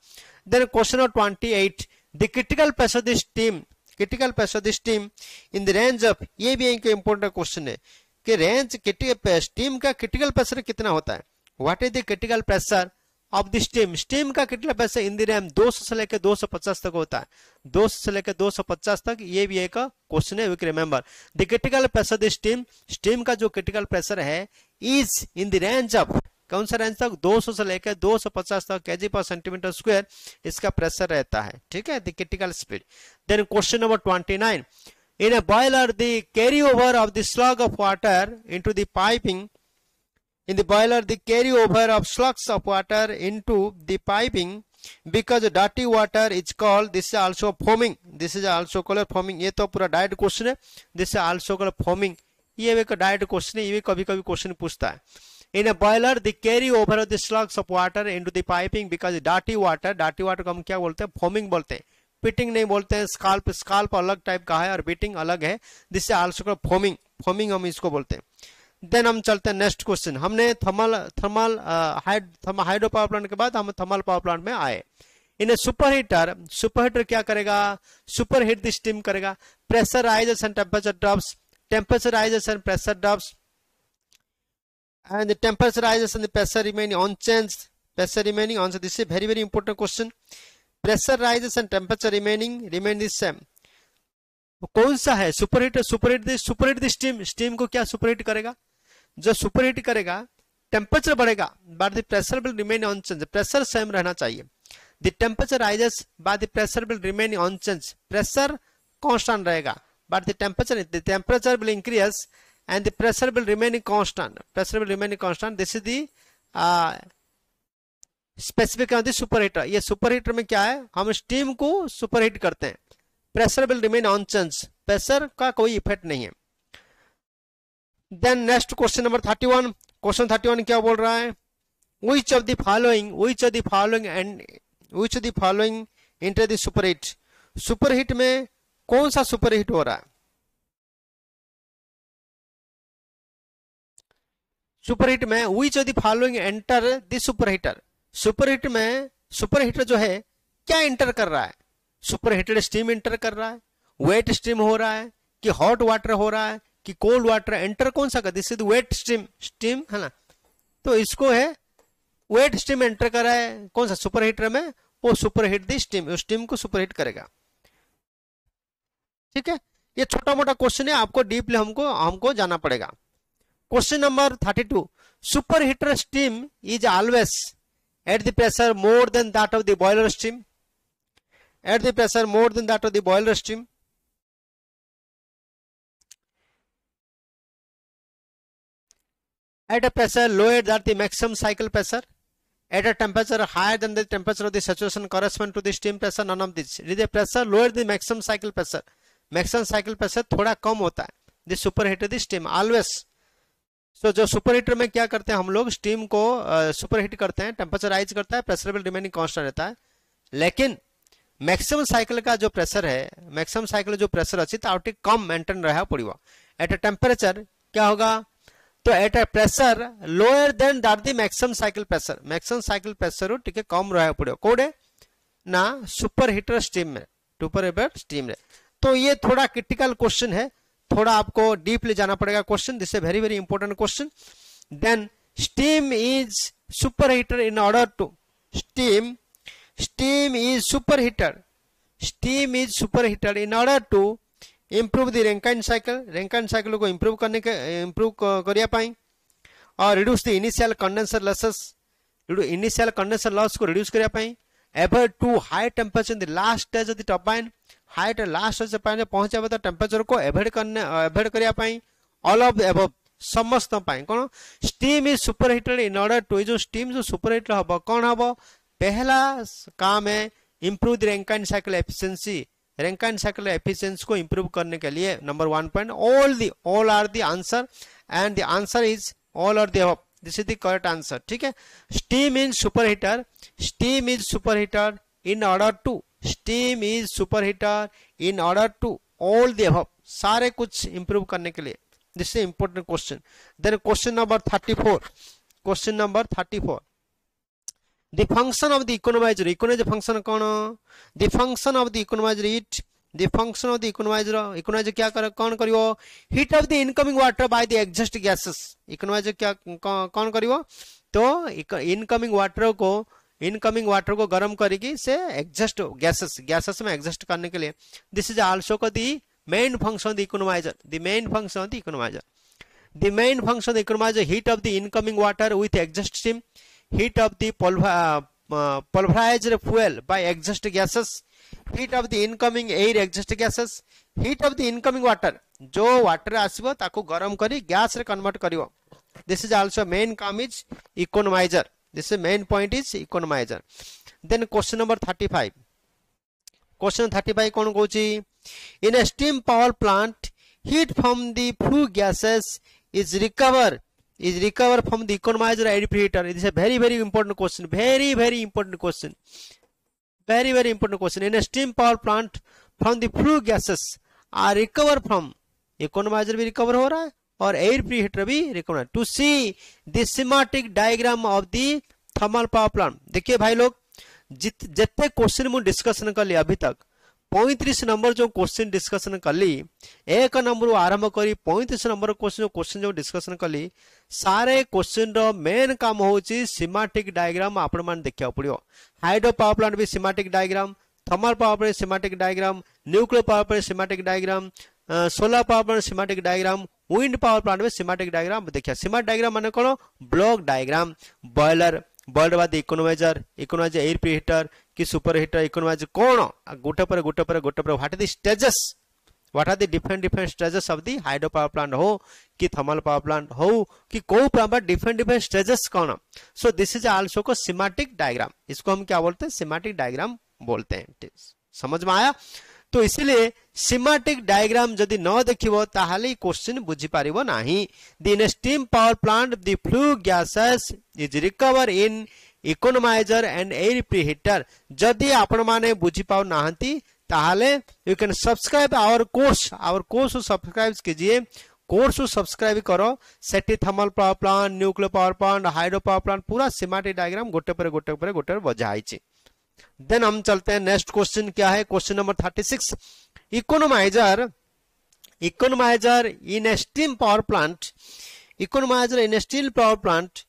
Then question number 28, the critical pressure of the steam, critical pressure of the steam in the range of, ये भी एक इंपॉर्टेंट क्वेश्चन है कि रेंज स्टीम का क्रिटिकल प्रेशर कितना होता है, what is the critical pressure of the steam, steam का critical pressure in the range 200 से लेकर 250 तक होता है, 200 से लेकर 250 तक, ये भी एक क्वेश्चन है, we can remember. The critical pressure of the steam, steam का जो क्रिटिकल प्रेशर है is in the range of, कौन सा रेंज तक, 200 से लेकर 250 तक kg पर सेंटीमीटर स्क्वायर इसका प्रेशर रहता है, ठीक है, the critical speed. Then question number 29, in a boiler the carry over of the slug of water into the piping, in the boiler the carry over of slugs of water into the piping because dirty water is called, this is also foaming, this is also called foaming। ये तो पूरा डायरेक्ट क्वेश्चन है, this is also called foaming, ये एक डायरेक्ट क्वेश्चन है, ये भी कभी कभी क्वेश्चन पूछता है। In a boiler the carry over of the slugs of water into the piping because dirty water को हम क्या बोलते हैं, फोमिंग बोलते हैं, पिटिंग नहीं बोलते हैं। स्काल्प अलग टाइप का है और बीटिंग अलग है, this is also called foaming, foaming हम इसको बोलते हैं। देन हम चलते हैं नेक्स्ट क्वेश्चन, हमने थर्मल हाइड्रो पावर प्लांट के बाद हम थर्मल पावर प्लांट में आए। इन सुपरहीटर क्या करेगा, सुपर हीट द स्टीम करेगा, pressure rises and temperature drops, temperature rises and pressure drops and the temperature rises and the pressure remaining unchanged, pressure remaining unchanged, this is very very important question। pressure rises and temperature remain the same, कौन सा है, superheater, superheat the steam, steam को क्या सुपरहीट करेगा, जो सुपरहीट करेगा टेम्परेचर बढ़ेगा but the pressure will remain unchange, pressure same रहना चाहिए। The temperature rises but the pressure will remain unchange, pressure constant रहेगा but the temperature will increase and the pressure will remain constant, this is the specific of the superheater। ये सुपरहीटर में क्या है, हम स्टीम को सुपरहीट करते हैं, pressure will remain unchange, pressure का कोई इफेक्ट नहीं है। Then next question number 31, question 31 क्या बोल रहा है, which of the following enter the superheat, superheat में कौन सा सुपरहीट हो रहा है, सुपरहीट में which of the following enter the superheater, superheat में सुपरहीटर जो है क्या इंटर कर रहा है, सुपरहीटेड स्टीम इंटर कर रहा है, वेट स्टीम हो रहा है कि हॉट वाटर हो रहा है कि कोल्ड वाटर, एंटर कौन सा कर, दिस इज वेट स्टीम है ना, तो इसको है वेट स्टीम एंटर कर रहा है कौन सा सुपर हीटर में, वो सुपर हीट दी स्टीम, उस स्टीम को सुपर हीट करेगा। ठीक है, ये छोटा मोटा क्वेश्चन है, आपको डीपली हमको जाना पड़ेगा। Question number 32, super heater steam is always at the pressure more than that of the boiler steam, at the pressure more than that of the boiler steam. At a pressure lower than the maximum cycle pressure, at a temperature higher than the temperature of the saturation correspond to the steam pressure, none of this. It is a pressure lower than the maximum cycle pressure. Maximum cycle pressure थोड़ा कम होता है। The superheater the steam always. So जो सुपर हीटर में क्या करते हैं हम लोग, स्टीम को सुपर हीट करते हैं, टेम्परेचर राइज करता है, प्रेशर विल रिमेनिंग कांस्टेंट रहता है। लेकिन मैक्सिमम साइकिल का जो प्रेशर है, मैक्सिमम साइकिल जो प्रेशर अच्छी तो कम मेंटेन रहा पड़ो। एट अ टेम्परेचर क्या होगा, तो at a pressure lower than that the maximum cycle pressure, maximum cycle pressure टिके कम रहा पड़ो कोडे ना सुपर हीटर स्टीम में, सुपर हीटर स्टीम में। तो ये थोड़ा क्रिटिकल क्वेश्चन है, थोड़ा आपको डीपली जाना पड़ेगा question, this is very very important question. Then steam is super heater in order to, steam is super heater, steam is super heater in order to improve the Rankine cycle को इम्प्रूव करिया पाई, और reduce the initial condenser losses, initial condenser loss को रिड्यूस करिया पाई, avoid to high temperature in the last stage of the turbine, high last stage turbine पहुंच जाबे तो टेम्परेचर को एवॉइड करिया पाई, ऑल ऑफ द अबव समस्त पाई कोन steam is super heater in order to, जो स्टीम जो सुपर हीटर हबो कोन हबो, पहला काम है improve the Rankine cycle efficiency, Rankine cycle efficiency को इंप्रूव करने के लिए number 1 point, all are the answer and the answer is all are the above, this is the correct answer. ठीक है, steam is super heater, steam is super heater in order to, steam is super heater in order to all the above, सारे कुछ इंप्रूव करने के लिए, this is important question. Then question number 34, question number 34, the function of the economizer, economizer function कौन, the function of the economizer it, the function of the economizer क्या कर कौन करियो, heat of the incoming water by the exhaust gases, economizer क्या कौन करियो, तो इनकमिंग वाटर को गर्म करेगी से एग्जस्ट गैसेस में एग्जस्ट करने के लिए, दिस इज आल्सो को the main function of the economiser, the main function of the economiser, the main function of the economiser, heat of the incoming water with exhaust steam, heat of the pulverized fuel by exhaust gases, heat of the incoming air exhaust gases, heat of the incoming water, जो वाटर आसीबो ताको गरम करी गैस रे convert करिवो, this is also main काम is economizer, this is main point is economizer। then question number 35, question 35 कोन कहूची, in a steam power plant heat from the flue gases is recovered from the economizer air preheater, it is a very very important question, very very important question, very very important question। in a steam power plant from the flue gases are recovered from, economizer भी recover हो रहा है और air preheater भी recover। to see the schematic diagram of the thermal power plant, देखिए भाई लोग जितने क्वेश्चन मु डिस्कशन कर ली अभी तक, 35 नंबर जो क्वेश्चन डिस्कशन कली, 1 नंबर आरंभ करी 35 नंबर क्वेश्चन जो डिस्कशन कली, सारे क्वेश्चन रो मेन काम होची सिमेटिक डायग्राम आपण मान देखिया पड़ियो। हाइड्रो पावर प्लांट भी schematic diagram, thermal power plant schematic diagram, nuclear power plant schematic diagram, solar power plant schematic diagram, wind power plant में सिमेटिक डायग्राम देखिया। सिमेटिक डायग्राम माने कोन, ब्लॉक डायग्राम, बॉयलर बाद इकोनोमाइजर एयर प्रीहीटर कि सुपर हीटर, इकोनोमाइजर कोन गोटे पर what are the stages, what are the different stages of the hydro power plant हो कि थर्मल पावर प्लांट हो कि को पावर डिफरेंट स्टेजेस कौन। सो दिस इज आल्सो को सिमेटिक डायग्राम, इसको हम क्या बोलते हैं, सिमेटिक डायग्राम बोलते हैं। समझ में आया? तो इसलिए सिमेटिक डायग्राम जदि न देखिबो ताहाले क्वेश्चन बुझी पारिबो नाही। In steam power plant the flue gases is recover in economiser and air preheater. जदि आपण माने बुझी पाउ नाहंती ताहाले you can subscribe our course को सब्सक्राइब कीजिए, कोर्स को सब्सक्राइब करो। सेठी thermal power plant, nuclear power plant, hydro power plant पूरा सिमेटिक डायग्राम गोटे पर बजाई। देन हम चलते हैं नेक्स्ट क्वेश्चन क्या है, question number 36। Economiser in a steam power plant, economiser in A steel power plant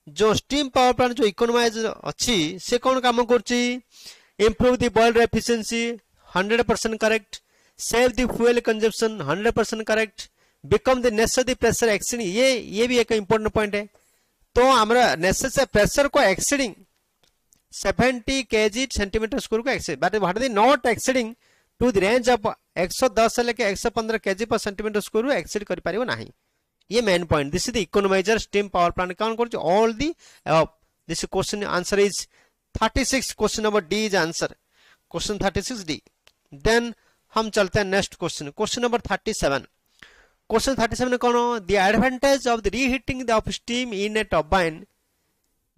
जो स्टीम पावर प्लांट जो इकोनोमाइजर अच्छी से कौन काम करची improve the boiler efficiency 100% correct save the fuel consumption 100% correct become the necessary pressure exceeding ये भी एक important point है तो हमारा necessary pressure को exceeding 70 kg centimeter square को exceed but what is not exceeding to the range of 110 से लेके 115 kg per centimeter square को exceed कर पारिबो नहीं ये main point this is the economiser steam power plant count करछ all the this question answer is 36 question number D is answer question 36 D then हम चलते हैं नेक्स्ट क्वेश्चन नंबर 37 क्वेश्चन 37 कौन the advantage of the reheating of steam in A turbine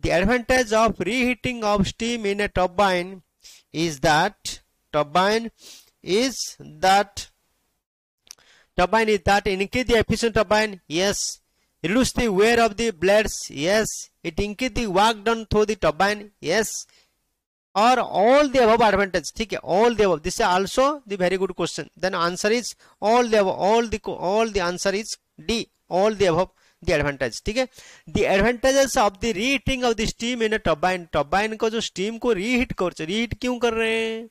the advantage of reheating of steam in A turbine is that turbine is that increase the efficient turbine, yes. Reduce the wear of the blades, yes. It increase the work done through the turbine, yes. Or all the above advantage, ठीक है, all the above. This is also the very good question. Then answer is all the above, all the answer is D, all the above the advantage, ठीक है. The advantages of the reheating of the steam in a turbine, turbine को जो steam को reheat कर reheat क्यों कर रहे हैं?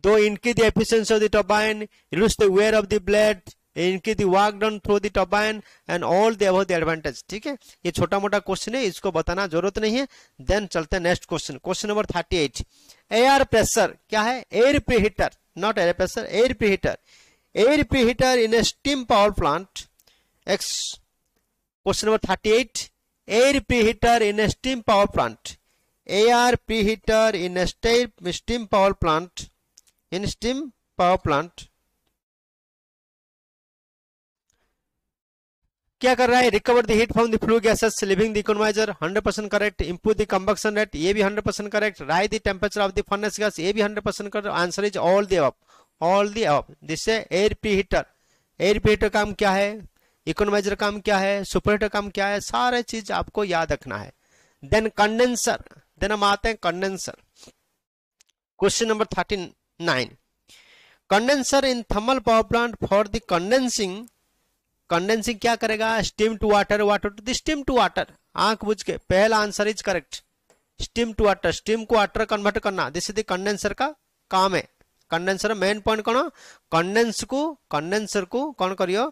Though increase the efficiency of the turbine, reduce the wear of the blade, increase the work done through the turbine and all the above the advantage, ठीक है. ये छोटा मोटा क्वेश्चन है, इसको बताना जरूरत नहीं है. देन चलते हैं next question number 38. Air pressure क्या है? Air preheater, not air pressure, air preheater in a steam power plant. Question number 38. Air preheater in a steam power plant. Air preheater in a steam power plant. In steam power plant क्या कर रहा है? Recover the heat from the flue gases living the economiser 100% correct. Improve the combustion rate ये भी 100% correct. Rise the temperature of the furnace gas ये भी 100% correct. Answer is all the above. This है एयर प्रीहीटर. एयर प्रीहीटर काम क्या है, इकोनोमाइजर काम क्या है, सुपरहीटर काम क्या है, सारे चीज आपको याद रखना है. देन कंडेंसर, देन हम आते हैं condenser. Question number 39. Condenser in thermal power plant for the condensing क्या करेगा? Steam to water, water to the steam to water. आंख बुझ के पहला answer is correct. Steam to water, steam को वाटर कन्वर्ट करना, दिस इज द कंडेंसर का काम है. कंडेंसर मेन पॉइंट कौन? कंडेंसर को कौन करियो?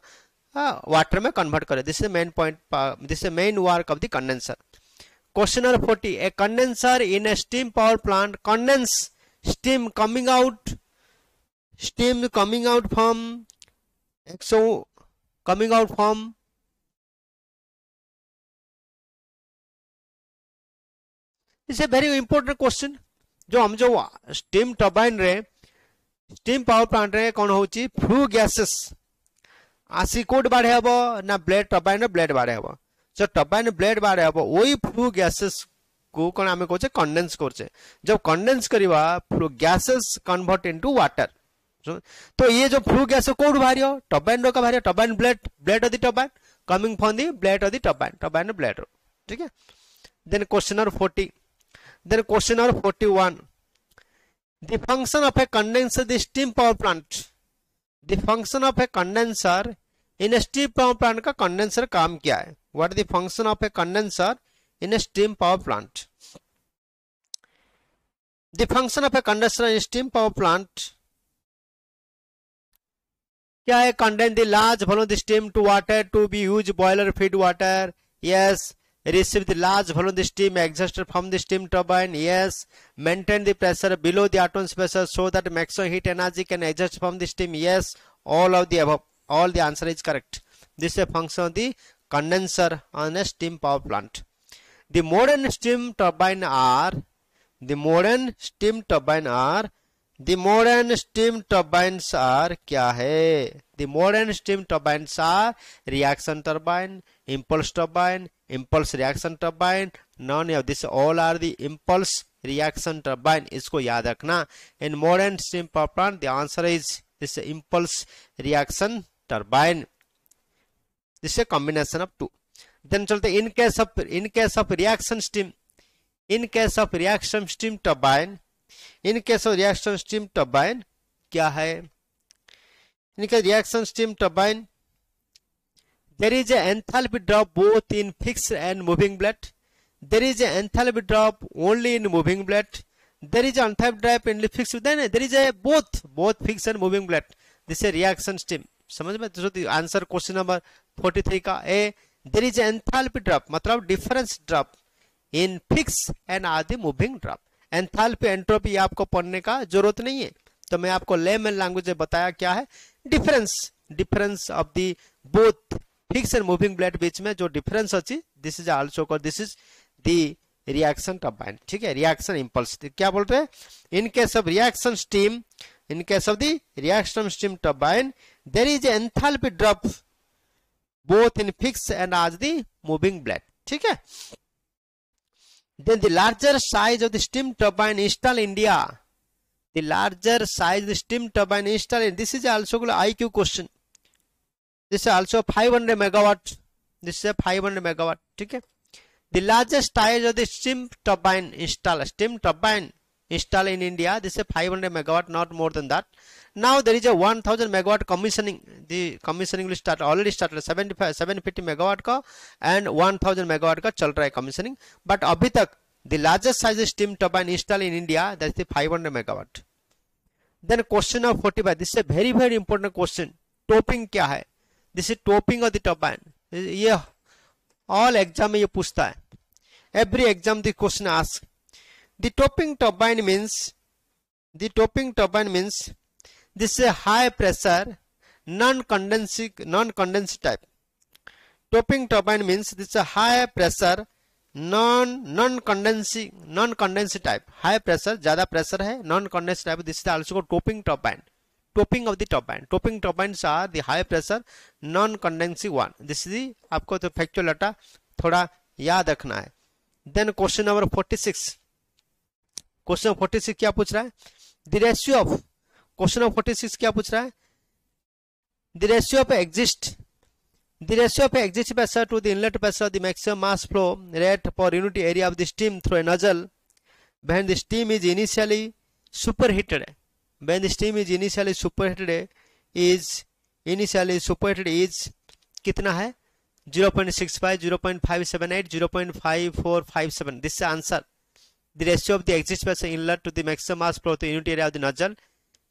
वाटर में कन्वर्ट करे. This is main point, this is main work of the condenser. Question number 40. A condenser in a steam power plant condense steam coming out from it's a very important question. जो स्टीम टर्बाइन रे स्टीम पावर प्लांट रे कौन होची? फ्लू गैसेस आसी कोड बाढ़े हबो ना ब्लेड टर्बाइन ब्लेड बाढ़े हबो. जो टर्बाइन ब्लेड बाढ़े हबो वही फ्लू गैसेस को कौन आमे कोचे कंडेंस करचे. जब कंडेंस करिवा flue gases convert into water. तो ये जो फ्लू गैस कोड बाहरियो टर्बाइन रो का बाहरियो. Turbine blade of the turbine coming from the blade of the turbine blade रो, ठीक है. Then question number 40. Then question number 41. The function of a condenser the steam power plant. The function of a condenser in a steam power plant का कंडेंसर काम क्या है? What is the function of a condenser in a steam power plant? The function of a condenser in a steam power plant क्या है? Condense the large volume of the steam to water to be used boiler feed water, yes. Receive the large volume of the steam exhausted from the steam turbine, yes. Maintain the pressure below the atmosphere pressure so that maximum heat energy can exhaust from the steam, yes. All of the above, all the answer is correct. This is a function of the condenser on a steam power plant. The modern steam turbines are क्या है? The modern steam turbines are reaction turbine, impulse turbine, impulse reaction turbine. None of this, all are the impulse reaction turbine. इसको याद रखना. In modern steam power plant, the answer is this impulse reaction turbine. This is a combination of two. Then चलते in case of reaction steam turbine, in case of reaction steam turbine क्या है? In case reaction steam turbine there is a enthalpy drop both in fixed and moving blade. there is an enthalpy drop only in moving blade, there is an enthalpy drop in fixed, then there is a both fixed and moving blade, this is a reaction stream. समझ में? तो आंसर क्वेश्चन नंबर 43 का ए, there is an enthalpy drop मतलब difference drop in fixed and आदि moving drop. एंथैल्पी एंट्रोपी ये आपको पढ़ने का जरूरत नहीं है, तो मैं आपको लेमन लैंग्वेज में बताया क्या है difference of the both fix and moving blade बीच में जो डिफरेंस अच्छी, this is also called, this is the reaction turbine. ठीक है, रिएक्शन इंपल्स. क्या बोल रहे हैं? In case of reaction steam, in case of the reaction steam turbine there is enthalpy drop both in fix and as the moving blade. ठीक है. Then the larger size of the steam turbine installed in India, the larger size of the steam turbine installed in, this is also called IQ question. This is also 500 megawatt. This is a 500 megawatt. ठीक है. The largest size of the steam turbine installed in India, this is 500 megawatt, not more than that. Now there is a 1000 megawatt commissioning. The commissioning will start, already started 750 megawatt का and 1000 megawatt का चल रहा है commissioning. But अभी तक the largest size steam turbine installed in India, that is the 500 megawatt. Then question of 45. This is a very very important question. Topping क्या है? This is topping of the turbine. ये all exam में ये पूछता है. Every exam the question asks. The topping turbine means this is a high pressure non-condensing type. Topping turbine means this is a high pressure non-condensing type. High pressure, ज़्यादा pressure है, non-condensing type. This is also called topping turbine. Topping of the turbine. Topping turbines are the high pressure non-condensing one. This is the आपको तो factual data थोड़ा याद रखना है. Then question number 46. क्वेश्चन 46 क्या पूछ रहा है? The ratio of, question of 46 क्या पूछ रहा है? The ratio of exist pressure to the inlet pressure of the maximum mass flow rate per unit area of the steam through a nozzle when the steam is initially superheated. When the steam is initially superheated is कितना है? 0.65, 0.578, 0.5457. This is the answer. The ratio of the exit pressure inlet to the maximum mass flow to the unit area of the nozzle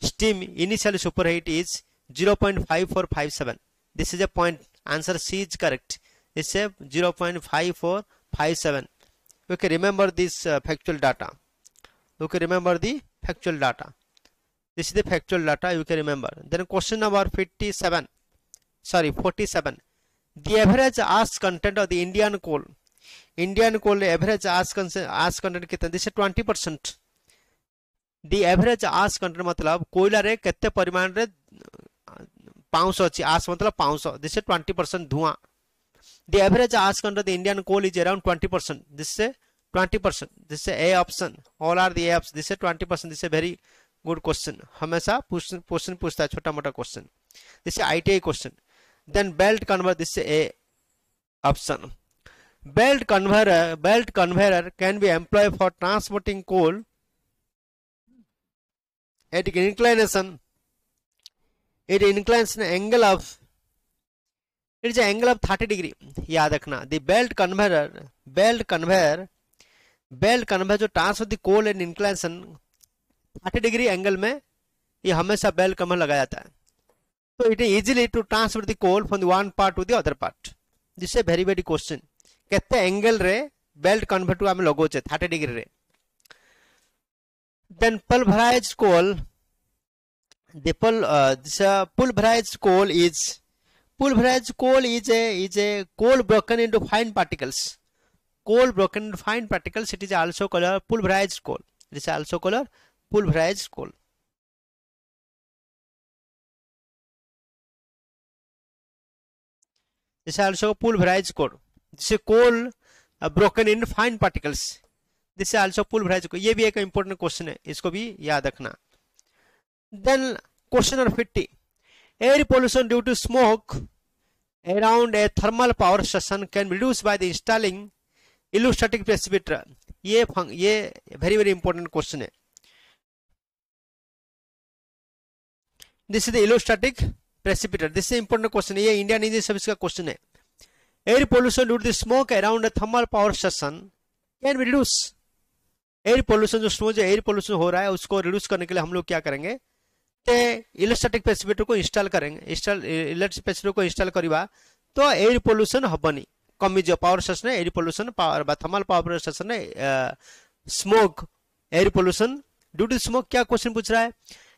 steam initially superheat is 0.5457. This is a point. Answer C is correct. This is 0.5457. You can remember this factual data. You can remember the factual data. This is the factual data you can remember. Then question number 47. The average ash content of the Indian coal average ash content कितना? This is 20%. The average ash content मतलब कोयला रे कितने परिमाण रे 500 अच्छी ash मतलब 500. This is 20% धुआं. The average ash content of the Indian coal is around 20%. This is 20%. This is A option. All are the A options. This is 20%. This is a very good question. हमेशा क्वेश्चन पूछता है छोटा मोटा question. This is ITI question. Then belt conveyor. This is A option. Belt conveyor can be employed for transporting coal at inclination. It inclines an angle of, it is an angle of 30 degree. याद रखना. The belt conveyor जो transfer the coal and inclination 30 degree angle में ये हमेशा बेल्ट कन्वर्टर लगाया जाता है. तो it is easily to transfer the coal from the one part to the other part. This is very very question. केते एंगल रे बेल्ट कन्वर्टर आम लगोचे 30 डिग्री रे. Then pulverized coal, the pulverized coal is a coal broken into fine particles. It is also called pulverized coal. This is also called pulverized coal. This is also pulverized coal. This is coal broken into fine particles. This is also pulverized coal. ये भी एक important question है, इसको भी याद रखना. Then question number 50. Air pollution due to smoke around a thermal power station can be reduced by the installing electrostatic precipitator. ये very very important question है. This is the electrostatic precipitator. This is important question. ये Indian Engineering Service का question है. Air pollution due to the smoke around a thermal power station can be reduce. Air pollution जो एयर पोल्यूशन हो रहा है उसको रिड्यूस करने के लिए हम लोग क्या करेंगे, इलेक्ट्रोस्टैटिक प्रेसिपिटेटर को इंस्टॉल करेंगे। इलेक्ट्रिक प्रेसिपिटेटर को इंस्टॉल करवा तो एयर पोल्यूशन हबनी, कमिज power station air pollution power thermal power station smoke air pollution due to smoke. क्या क्वेश्चन पूछ रहा है,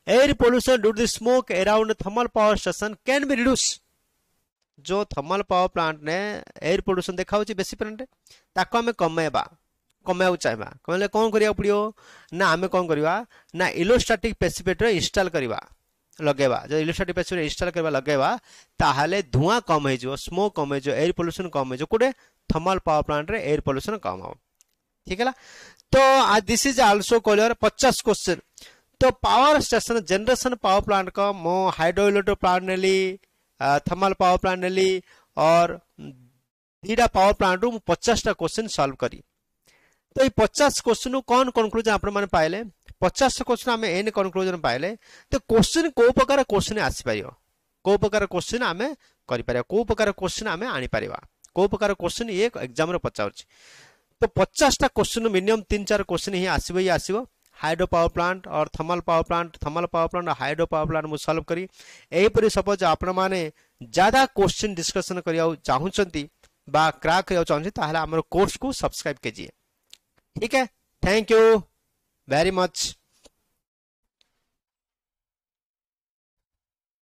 air pollution due to smoke around thermal power station can be reduce. जो थर्मल पावर प्लांट ने एयर पोल्यूशन देखा बेसी प्लांट ताको आमे कमेबा चाहिए कहले कौन करिया पड़ियो ना आमे कौन करिवा ना इलेक्ट्रोस्टैटिक प्रेसिपिटेटर इंस्टॉल करवा लगेवा। जो इलेक्ट्रोस्टैटिक प्रेसिपिटेटर इंस्टॉल करवा लगेवा ताहाले धुआं कम हो जो, स्मोक कम हो जो, एयर पोल्यूशन कम हो जो, कोडे थर्मल पावर प्लांट रे एयर पोल्यूशन कम हो। ठीक है तो this is also clear 50 question. तो power station generation power plant का मो हाइड्रो इलेक्ट्रिक प्लांट नेली, थर्मल पावर प्लांट नेली और दीटा पावर प्लांट रू 50 क्वेश्चन सॉल्व करी। तो ये 50 क्वेश्चन कौन कंक्लूजन आपण माने पाइले, 50 क्वेश्चन आमे एन कंक्लूजन पाइले। तो क्वेश्चन को प्रकार क्वेश्चन आसी परियो, को प्रकार क्वेश्चन आमे करि परियो, को प्रकार क्वेश्चन आमे आनी परिबा, को प्रकार क्वेश्चन ये एग्जाम रे पचाउछि। तो 50टा क्वेश्चन मिनिमम 3-4 क्वेश्चन ही आसीबो ही आसीबो। हाइड्रो पावर प्लांट और थर्मल पावर प्लांट और हाइड्रो पावर प्लांट मु सॉल्व करी। एही परि सपोज आपण माने ज्यादा क्वेश्चन डिस्कशन करिया चाहुचंती बा क्रैक करिया चाहुचंती ताहले हमर कोर्स को सब्सक्राइब कीजिए। ठीक है, थैंक यू वेरी मच।